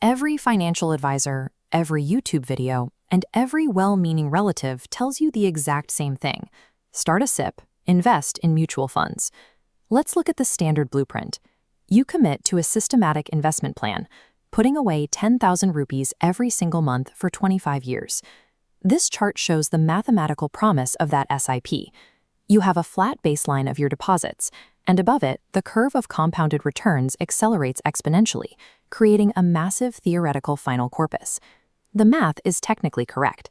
Every financial advisor, every YouTube video, and every well-meaning relative tells you the exact same thing. Start a SIP, invest in mutual funds. Let's look at the standard blueprint. You commit to a systematic investment plan, putting away 10,000 rupees every single month for 25 years. This chart shows the mathematical promise of that SIP. You have a flat baseline of your deposits, and above it, the curve of compounded returns accelerates exponentially, creating a massive theoretical final corpus. The math is technically correct,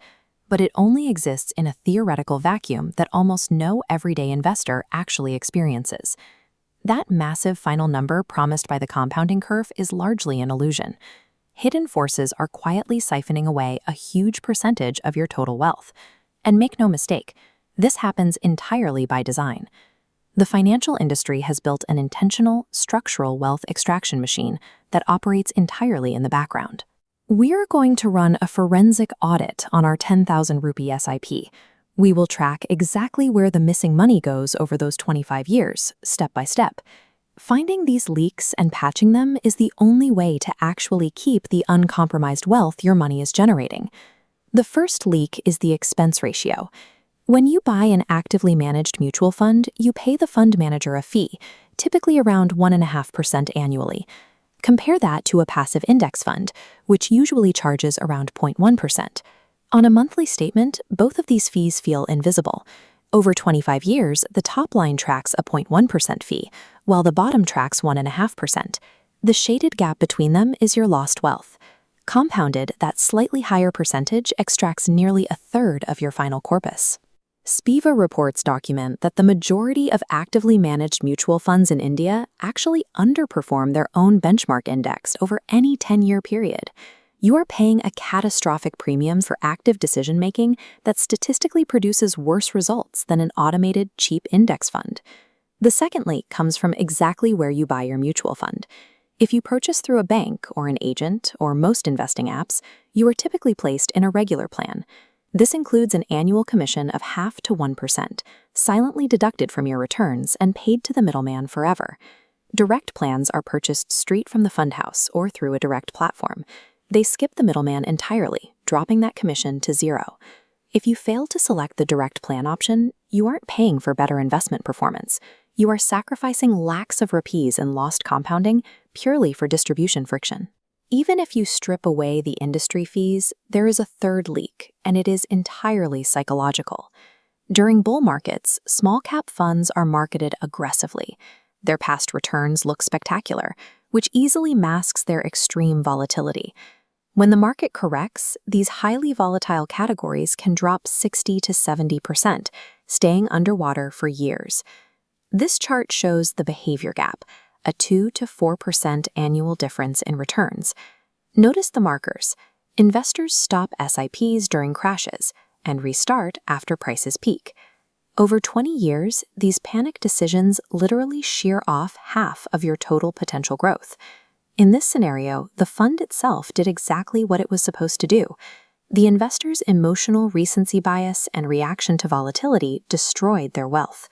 but it only exists in a theoretical vacuum that almost no everyday investor actually experiences. That massive final number promised by the compounding curve is largely an illusion. Hidden forces are quietly siphoning away a huge percentage of your total wealth. And make no mistake, this happens entirely by design. The financial industry has built an intentional, structural wealth extraction machine that operates entirely in the background. We're going to run a forensic audit on our 10,000 rupee SIP. We will track exactly where the missing money goes over those 25 years, step by step. Finding these leaks and patching them is the only way to actually keep the uncompromised wealth your money is generating. The first leak is the expense ratio. When you buy an actively managed mutual fund, you pay the fund manager a fee, typically around 1.5% annually. Compare that to a passive index fund, which usually charges around 0.1%. On a monthly statement, both of these fees feel invisible. Over 25 years, the top line tracks a 0.1% fee, while the bottom tracks 1.5%. The shaded gap between them is your lost wealth. Compounded, that slightly higher percentage extracts nearly a third of your final corpus. Spiva reports document that the majority of actively managed mutual funds in India actually underperform their own benchmark index over any 10-year period. You are paying a catastrophic premium for active decision-making that statistically produces worse results than an automated, cheap index fund. The second leak comes from exactly where you buy your mutual fund. If you purchase through a bank or an agent or most investing apps, you are typically placed in a regular plan. This includes an annual commission of 0.5 to 1%, silently deducted from your returns and paid to the middleman forever. Direct plans are purchased straight from the fund house or through a direct platform. They skip the middleman entirely, dropping that commission to zero. If you fail to select the direct plan option, you aren't paying for better investment performance. You are sacrificing lakhs of rupees in lost compounding purely for distribution friction. Even if you strip away the industry fees, there is a third leak, and it is entirely psychological. During bull markets, small-cap funds are marketed aggressively. Their past returns look spectacular, which easily masks their extreme volatility. When the market corrects, these highly volatile categories can drop 60 to 70%, staying underwater for years. This chart shows the behavior gap, a 2 to 4% annual difference in returns. Notice the markers. Investors stop SIPs during crashes and restart after prices peak. Over 20 years, these panic decisions literally shear off half of your total potential growth. In this scenario, the fund itself did exactly what it was supposed to do. The investor's emotional recency bias and reaction to volatility destroyed their wealth.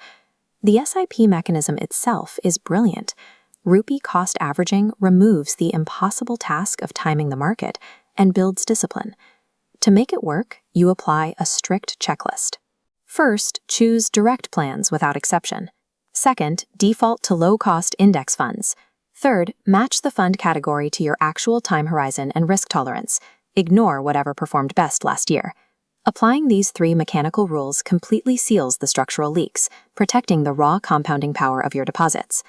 The SIP mechanism itself is brilliant. Rupee cost averaging removes the impossible task of timing the market and builds discipline. To make it work, you apply a strict checklist. First, choose direct plans without exception. Second, default to low-cost index funds. Third, match the fund category to your actual time horizon and risk tolerance. Ignore whatever performed best last year. Applying these 3 mechanical rules completely seals the structural leaks, protecting the raw compounding power of your deposits.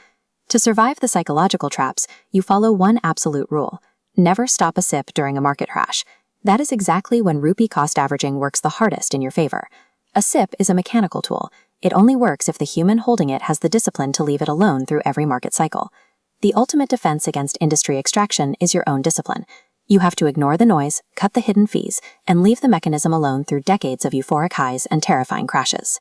To survive the psychological traps, you follow one absolute rule: never stop a SIP during a market crash. That is exactly when rupee cost averaging works the hardest in your favor. A SIP is a mechanical tool. It only works if the human holding it has the discipline to leave it alone through every market cycle. The ultimate defense against industry extraction is your own discipline. You have to ignore the noise, cut the hidden fees, and leave the mechanism alone through decades of euphoric highs and terrifying crashes.